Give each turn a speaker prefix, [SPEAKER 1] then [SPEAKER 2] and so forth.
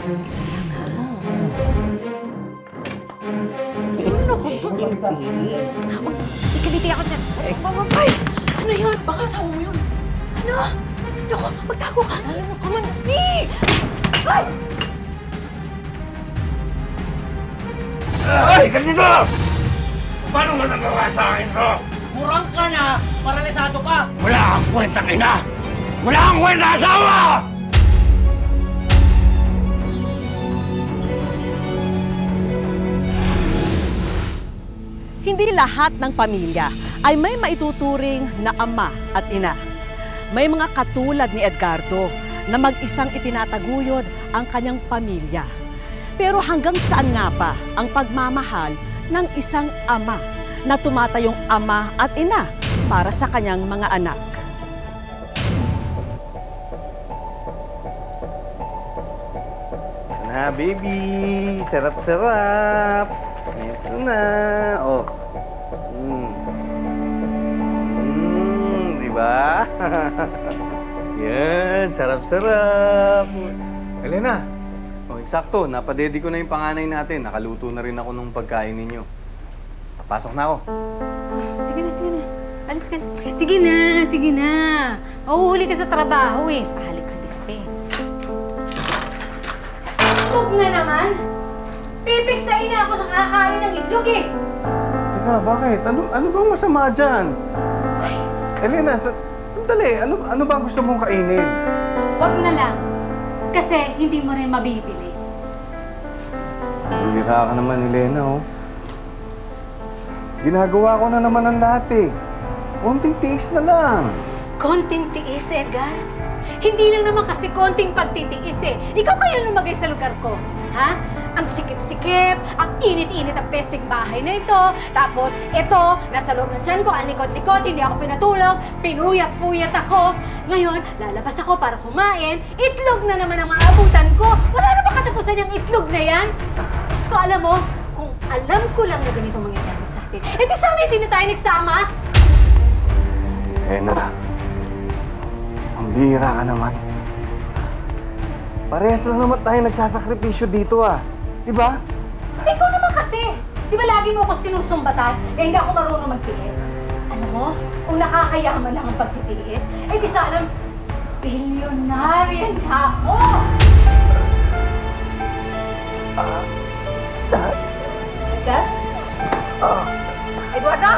[SPEAKER 1] Isa lang, ha?
[SPEAKER 2] Ano ko ba? Hindi.
[SPEAKER 1] Ikiliti ako dyan. Ay! Ano yun?
[SPEAKER 2] Baka asawa mo yun.
[SPEAKER 1] Ano? Naku, magtago ka.
[SPEAKER 2] Ano ka man?
[SPEAKER 1] Ay!
[SPEAKER 3] Ay! Ganito! Paano mo nagawa sa akin to?
[SPEAKER 2] Murang ka na! Paralisado ka!
[SPEAKER 3] Wala kang kwentang ina! Wala kang kwenta asawa!
[SPEAKER 4] Hindi lahat ng pamilya ay may maituturing na ama at ina. May mga katulad ni Edgardo na mag-isang itinataguyod ang kanyang pamilya. Pero hanggang saan nga ba ang pagmamahal ng isang ama na tumatayong ama at ina para sa kanyang mga anak?
[SPEAKER 5] Na, baby! Sarap-sarap! Ito na! Oh! Diba? Yan! Sarap-sarap! Elena! Oh, eksakto. Napadedi ko na yung panganay natin. Nakaluto na rin ako ng pagkain ninyo. Papasok na ako.
[SPEAKER 1] Sige na, sige na. Alis ka na. Sige na, sige na. Mahuhuli ka sa trabaho eh. Pahalik-halik pa eh. Itlog na naman. Pipiksain na ako sa kakain ng itlog eh.
[SPEAKER 5] Teka, bakit? Ano bang masama dyan? Elena, sandali. Ano ba gusto mong kainin?
[SPEAKER 1] Wag na lang. Kasi hindi mo rin mabibili.
[SPEAKER 5] Bumira ka naman, Elena, oh. Ginagawa ko na naman ang lahat eh. Konting tiis na lang.
[SPEAKER 1] Konting tiis, Edgar? Hindi lang naman kasi konting pagtitiis eh. Ikaw kaya lumagay sa lugar ko, ha? Ang sikip-sikip, ang init-init ang pesting bahay na ito. Tapos, ito, nasa loob ng tiyan ko, ang likod-likod, hindi ako pinatulog, pinuyat-puyat ako. Ngayon, lalabas ako para kumain, itlog na naman ang maabutan ko. Wala na ba katapusan yung itlog na yan? Diyos ko, alam mo, kung alam ko lang na ganito mangyayari sa atin, eh di sana hindi na tayo nagsama.
[SPEAKER 5] Elena, ang bihira ka naman. Parehas lang naman tayo nagsasakripisyo dito ah. Diba?
[SPEAKER 1] Ikaw naman kasi. Di ba lagi mo ako sinusumbatan eh hindi ako marunong magtiis? Alam mo, kung nakakayaman lang ang pagtitiis, eh di sana bilyonarya na ako! Edgar? Eduardo?